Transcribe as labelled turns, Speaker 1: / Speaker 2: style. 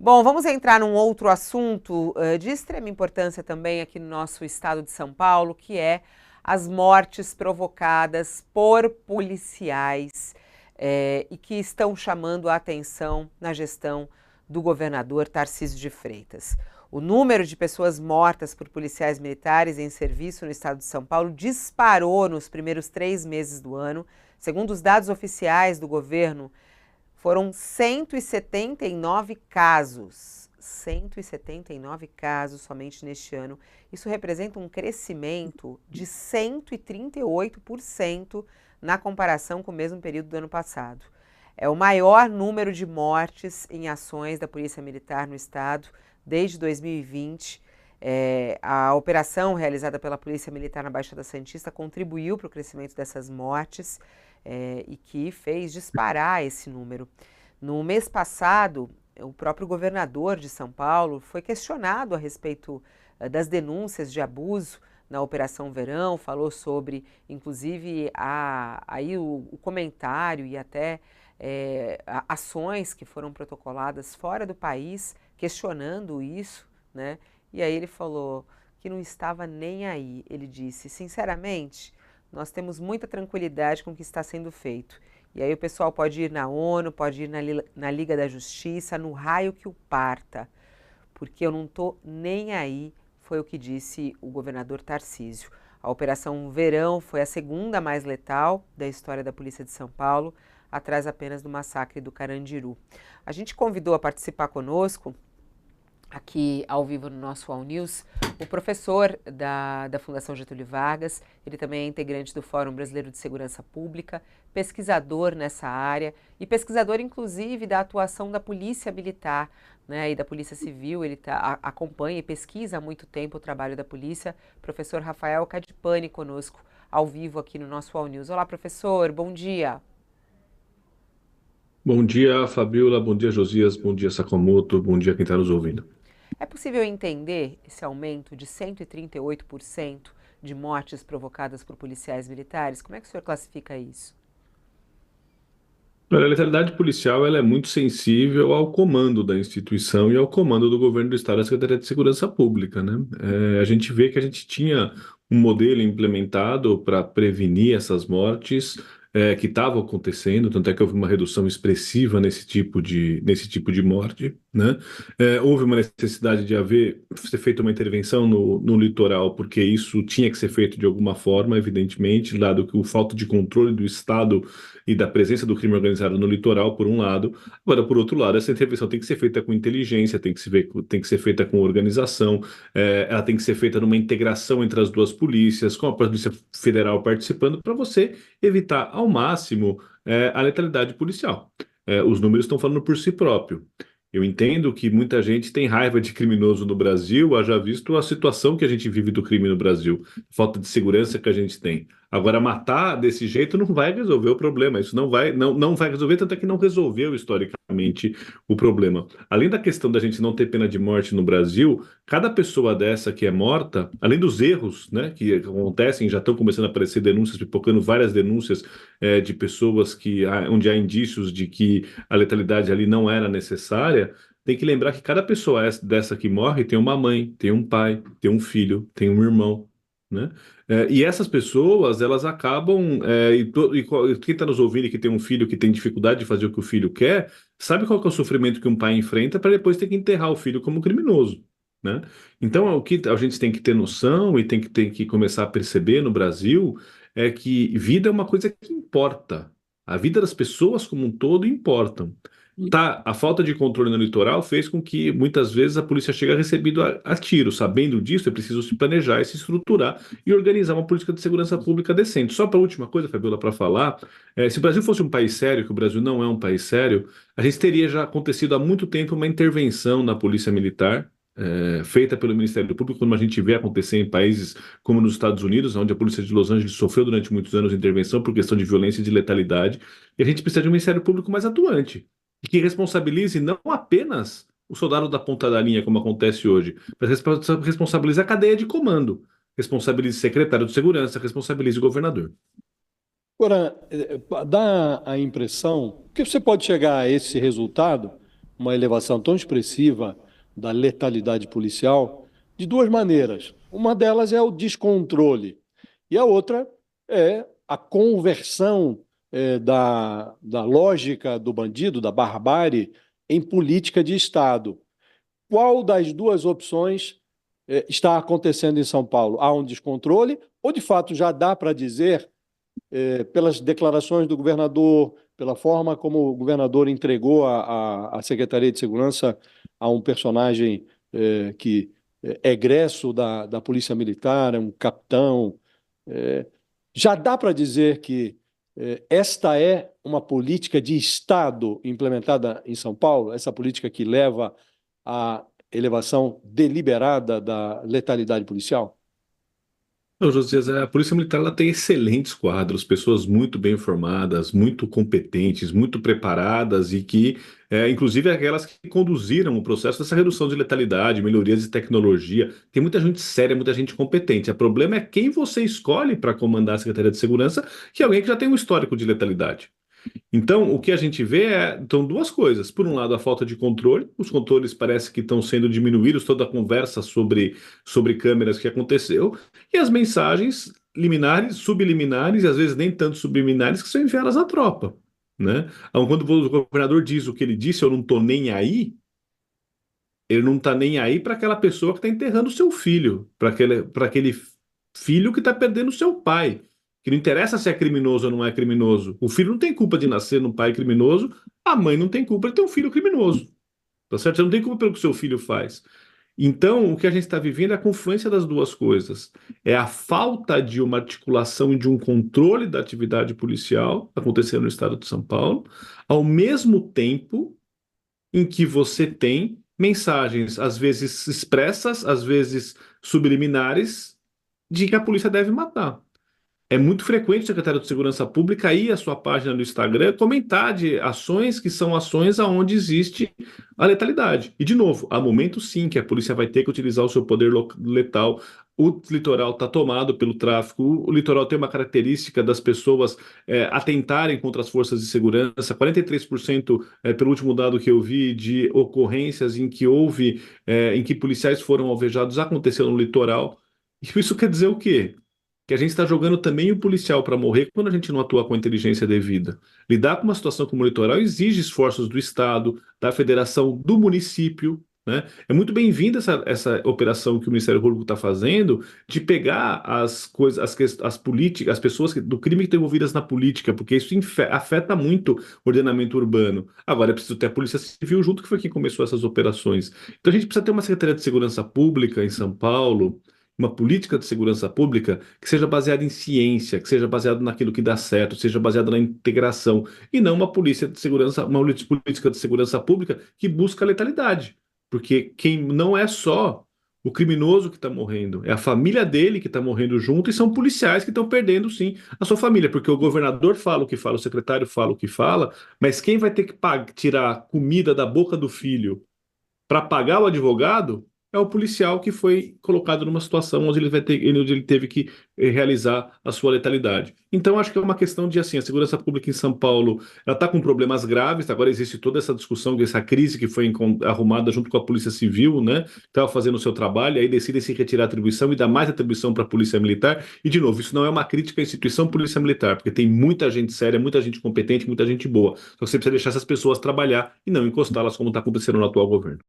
Speaker 1: Bom, vamos entrar num outro assunto de extrema importância também aqui no nosso estado de São Paulo, que é as mortes provocadas por policiais e que estão chamando a atenção na gestão do governador Tarcísio de Freitas. O número de pessoas mortas por policiais militares em serviço no estado de São Paulo disparou nos primeiros 3 meses do ano. Segundo os dados oficiais do governo, foram 179 casos. 179 casos somente neste ano. Isso representa um crescimento de 138% na comparação com o mesmo período do ano passado. É o maior número de mortes em ações da Polícia Militar no estado desde 2020. A operação realizada pela Polícia Militar na Baixada Santista contribuiu para o crescimento dessas mortes e que fez disparar esse número. No mês passado, o próprio governador de São Paulo foi questionado a respeito das denúncias de abuso na Operação Verão, falou sobre, inclusive, aí o comentário e até ações que foram protocoladas fora do país, questionando isso, né? E aí ele falou que não estava nem aí. Ele disse, sinceramente, nós temos muita tranquilidade com o que está sendo feito. E aí o pessoal pode ir na ONU, pode ir na Liga da Justiça, no raio que o parta, porque eu não estou nem aí, foi o que disse o governador Tarcísio. A Operação Verão foi a segunda mais letal da história da Polícia de São Paulo, atrás apenas do massacre do Carandiru. A gente convidou a participar conosco, aqui ao vivo no nosso All News, o professor da Fundação Getúlio Vargas, ele também é integrante do Fórum Brasileiro de Segurança Pública, pesquisador nessa área e pesquisador, inclusive, da atuação da Polícia Militar, né, e da Polícia Civil. Ele acompanha e pesquisa há muito tempo o trabalho da polícia. Professor Rafael Cadipani conosco, ao vivo aqui no nosso All News. Olá, professor, bom dia.
Speaker 2: Bom dia, Fabiola. Bom dia, Josias. Bom dia, Sakamoto. Bom dia, quem está nos ouvindo.
Speaker 1: É possível entender esse aumento de 138% de mortes provocadas por policiais militares? Como é que o senhor classifica isso?
Speaker 2: Olha, a letalidade policial ela é muito sensível ao comando da instituição e ao comando do governo do Estado, da Secretaria de Segurança Pública, né? A gente vê que a gente tinha um modelo implementado para prevenir essas mortes, que estavam acontecendo, tanto é que houve uma redução expressiva nesse tipo de morte, né? Houve uma necessidade de ser feita uma intervenção no litoral, porque isso tinha que ser feito de alguma forma, evidentemente, dado que o falta de controle do Estado e da presença do crime organizado no litoral, por um lado. Agora, por outro lado, essa intervenção tem que ser feita com inteligência, tem que ser feita com organização, ela tem que ser feita numa integração entre as duas polícias, com a Polícia Federal participando, para você evitar ao máximo a letalidade policial. Os números estão falando por si próprio. Eu entendo que muita gente tem raiva de criminoso no Brasil, haja visto a situação que a gente vive do crime no Brasil, falta de segurança que a gente tem. Agora, matar desse jeito não vai resolver o problema. Isso não vai resolver, tanto é que não resolveu historicamente o problema. Além da questão da gente não ter pena de morte no Brasil, cada pessoa dessa que é morta, além dos erros, né, que acontecem, já estão começando a aparecer denúncias, pipocando várias denúncias de pessoas onde há indícios de que a letalidade ali não era necessária. Tem que lembrar que cada pessoa dessa que morre tem uma mãe, tem um pai, tem um filho, tem um irmão, né? E essas pessoas, elas acabam. E quem está nos ouvindo e que tem um filho que tem dificuldade de fazer o que o filho quer, sabe qual que é o sofrimento que um pai enfrenta para depois ter que enterrar o filho como criminoso, né? Então, o que a gente tem que ter noção e tem que começar a perceber no Brasil é que vida é uma coisa que importa. A vida das pessoas como um todo importa. Tá, a falta de controle no litoral fez com que muitas vezes a polícia chegue a recebido a tiro. Sabendo disso, é preciso se planejar e se estruturar e organizar uma política de segurança pública decente. Só para a última coisa, Fabiola, para falar, se o Brasil fosse um país sério, que o Brasil não é um país sério, a gente teria já acontecido há muito tempo uma intervenção na polícia militar. Feita pelo Ministério Público, como a gente vê acontecer em países como nos Estados Unidos, onde a polícia de Los Angeles sofreu durante muitos anos intervenção por questão de violência e de letalidade, e a gente precisa de um Ministério Público mais atuante e que responsabilize não apenas o soldado da ponta da linha, como acontece hoje, mas responsabilize a cadeia de comando, responsabilize o secretário de segurança, responsabilize o governador.
Speaker 3: Agora, dá a impressão que você pode chegar a esse resultado uma elevação tão expressiva da letalidade policial de duas maneiras. Uma delas é o descontrole, e a outra é a conversão da lógica do bandido, da barbárie, em política de Estado. Qual das duas opções está acontecendo em São Paulo? Há um descontrole ou, de fato, já dá para dizer, pelas declarações do governador, pela forma como o governador entregou a Secretaria de Segurança a um personagem que é egresso da Polícia Militar, é um capitão, já dá para dizer que esta é uma política de Estado implementada em São Paulo, essa política que leva à elevação deliberada da letalidade policial?
Speaker 2: Não, Josias, a Polícia Militar ela tem excelentes quadros, pessoas muito bem formadas, muito competentes, muito preparadas e que, inclusive, aquelas que conduziram o processo dessa redução de letalidade, melhorias de tecnologia. Tem muita gente séria, muita gente competente. O problema é quem você escolhe para comandar a Secretaria de Segurança, que é alguém que já tem um histórico de letalidade. Então, o que a gente vê então, duas coisas. Por um lado, a falta de controle. Os controles parece que estão sendo diminuídos, toda a conversa sobre câmeras que aconteceu, e as mensagens liminares, subliminares, e às vezes nem tanto subliminares, que são enviadas à tropa, né? Então, quando o governador diz o que ele disse, eu não estou nem aí, ele não está nem aí para aquela pessoa que está enterrando o seu filho, para aquele filho que está perdendo o seu pai. Que não interessa se é criminoso ou não é criminoso. O filho não tem culpa de nascer num pai criminoso, a mãe não tem culpa de ter um filho criminoso. Tá certo? Você não tem culpa pelo que seu filho faz. Então, o que a gente está vivendo é a confluência das duas coisas. É a falta de uma articulação e de um controle da atividade policial acontecendo no estado de São Paulo, ao mesmo tempo em que você tem mensagens, às vezes expressas, às vezes subliminares, de que a polícia deve matar. É muito frequente o secretário de Segurança Pública ir à sua página no Instagram comentar de ações que são ações aonde existe a letalidade. E, de novo, há momentos sim que a polícia vai ter que utilizar o seu poder letal. O litoral está tomado pelo tráfico, o litoral tem uma característica das pessoas atentarem contra as forças de segurança. 43%, pelo último dado que eu vi, de ocorrências em que policiais foram alvejados aconteceu no litoral. E isso quer dizer o quê? Que a gente está jogando também o policial para morrer quando a gente não atua com a inteligência devida. Lidar com uma situação como o litoral exige esforços do Estado, da federação, do município, né? É muito bem-vinda essa operação que o Ministério Público está fazendo de pegar as coisas, as políticas, as pessoas do crime que estão envolvidas na política, porque isso afeta muito o ordenamento urbano. Agora é preciso ter a Polícia Civil junto, que foi quem começou essas operações. Então a gente precisa ter uma Secretaria de Segurança Pública em São Paulo, uma política de segurança pública que seja baseada em ciência, que seja baseada naquilo que dá certo, seja baseada na integração, e não uma polícia de segurança, uma política de segurança pública que busca a letalidade. Porque quem não é só o criminoso que está morrendo, é a família dele que está morrendo junto, e são policiais que estão perdendo, sim, a sua família, porque o governador fala o que fala, o secretário fala o que fala, mas quem vai ter que tirar comida da boca do filho para pagar o advogado é o policial que foi colocado numa situação onde onde ele teve que realizar a sua letalidade. Então, acho que é uma questão de, assim, a segurança pública em São Paulo, ela está com problemas graves, agora existe toda essa discussão, essa crise que foi arrumada junto com a Polícia Civil, né, estava fazendo o seu trabalho, aí decidem se retirar a atribuição e dar mais atribuição para a Polícia Militar, e, de novo, isso não é uma crítica à instituição Polícia Militar, porque tem muita gente séria, muita gente competente, muita gente boa, só que você precisa deixar essas pessoas trabalhar e não encostá-las como está acontecendo no atual governo.